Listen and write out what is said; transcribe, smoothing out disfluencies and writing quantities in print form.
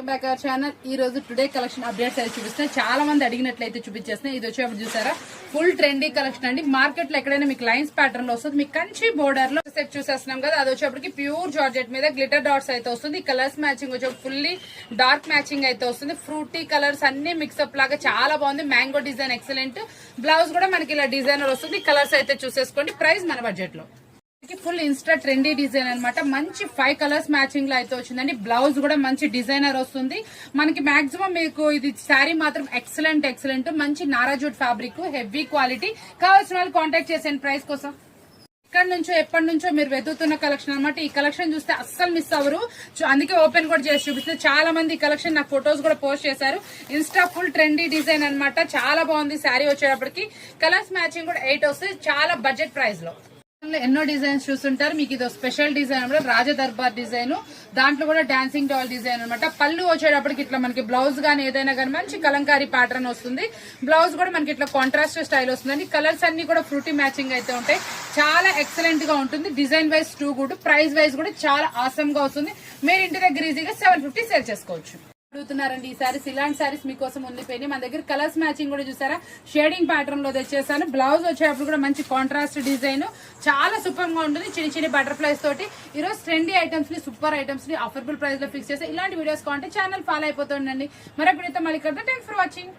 Back our channel. ఈ రోజు today collection updates అయితే చూపిస్తున్నాయి. చాలా మంది అడిగినట్లయితే చూపించేస్తున్నాయి. ఇది వచ్చేప్పుడు చూసారా ఫుల్ ట్రెండీ కలెక్షన్ అండి. మార్కెట్ లో ఎక్కడైనా మీకు లైన్స్ ప్యాటర్న్ లో వస్తుంది. మీకు కంచి బోర్డర్ లో సెట్ చూసేస్తున్నాం కదా, అది వచ్చేప్పటికి ప్యూర్ జార్జెట్ మీద గ్లిటర్ డాట్స్ అయితే వస్తుంది. కలర్స్ మ్యాచింగ్ వచ్చేప్పుడు ఫుల్లీ డార్క్ మ్యాచింగ్ అయితే వస్తుంది. ఫ్రూటీ కలర్స్ అన్ని మిక్స్అప్ లాగా చాలా బాగుంది. Mango design excellent. బ్లౌజ్ కూడా మనకి ఇలా డిజైనర్ వస్తుంది. కలర్స్ అయితే చూసేసుకోండి. ప్రైస్ మన బడ్జెట్ లో ఫుల్ ఇన్స్టా ట్రెండీ డిజైన్ అనమాట. మంచి 5 కలర్స్ మ్యాచింగ్ లో అయితే వచ్చిందండి. బ్లౌజ్ కూడా మంచి డిజైనర్ వస్తుంది. మనకి మాక్సిమం మీకు ఇది శారీ మాత్రం ఎక్సలెంట్ మంచి నారాజూట్ ఫ్యాబ్రిక్, హెవీ క్వాలిటీ. కావాల్సిన వాళ్ళు కాంటాక్ట్ చేసేయండి ప్రైస్ కోసం. ఇక్కడ నుంచో ఎప్పటి నుంచో మీరు వెతుకుతున్న కలెక్షన్ అనమాట. ఈ కలెక్షన్ చూస్తే అస్సలు మిస్ అవ్వరు. అందుకే ఓపెన్ కూడా చేసి చూపిస్తుంది. చాలా మంది ఈ కలెక్షన్ నాకు ఫొటోస్ కూడా పోస్ట్ చేశారు. ఇన్స్టా ఫుల్ ట్రెండీ డిజైన్ అనమాట. చాలా బాగుంది శారీ వచ్చేటప్పటికి. కలర్స్ మ్యాచింగ్ కూడా 8 వస్తుంది. చాలా బడ్జెట్ ప్రైస్ లో ఎన్నో డిజైన్స్ చూస్తుంటారు. మీకు ఇది స్పెషల్ డిజైన్ అనమాట. రాజ దర్బార్ డిజైన్, దాంట్లో కూడా డాన్సింగ్ డాల్ డిజైన్ అనమాట. పళ్ళు వచ్చేటప్పటికి ఇట్లా మనకి బ్లౌజ్ గానీ ఏదైనా కానీ మంచి కలంకారీ ప్యాటర్న్ వస్తుంది. బ్లౌజ్ కూడా మనకి ఇట్లా కాంట్రాస్ట్ స్టైల్ వస్తుంది. కలర్స్ అన్ని కూడా ఫ్రూటీ మ్యాచింగ్ అయితే ఉంటాయి. చాలా ఎక్సలెంట్ గా ఉంటుంది. Design wise too good, price wise కూడా చాలా ఆసమ్ గా వస్తుంది. మీరు ఇంటి దగ్గర ఈజీగా 750 సేల్ చేసుకోవచ్చు. అడుగుతున్నారండి ఈ సారీస్. ఇలాంటి సారీస్ మీకోసం ఉండిపోయినాయి. మన దగ్గర కలర్స్ మ్యాచింగ్ కూడా చూసారా, షేడింగ్ ప్యాటర్న్ లో తెచ్చేసాను. బ్లౌజ్ వచ్చేటప్పుడు కూడా మంచి కాంట్రాస్ట్ డిజైన్, చాలా సూపర్ గా ఉంటుంది. చిన్న బటర్ఫ్లైస్ తోటి ఈ రోజు ట్రెండీ ఐటమ్స్ ని, సూపర్ ఐటమ్స్ ని అఫోర్డబుల్ ప్రైస్ లో ఫిక్స్ చేస్తే ఇలాంటి వీడియోస్ కావాలంటే ఛానల్ ఫాలో అయిపోతుండండి. మరొకటి మళ్ళీ థ్యాంక్స్ ఫర్ వాచింగ్.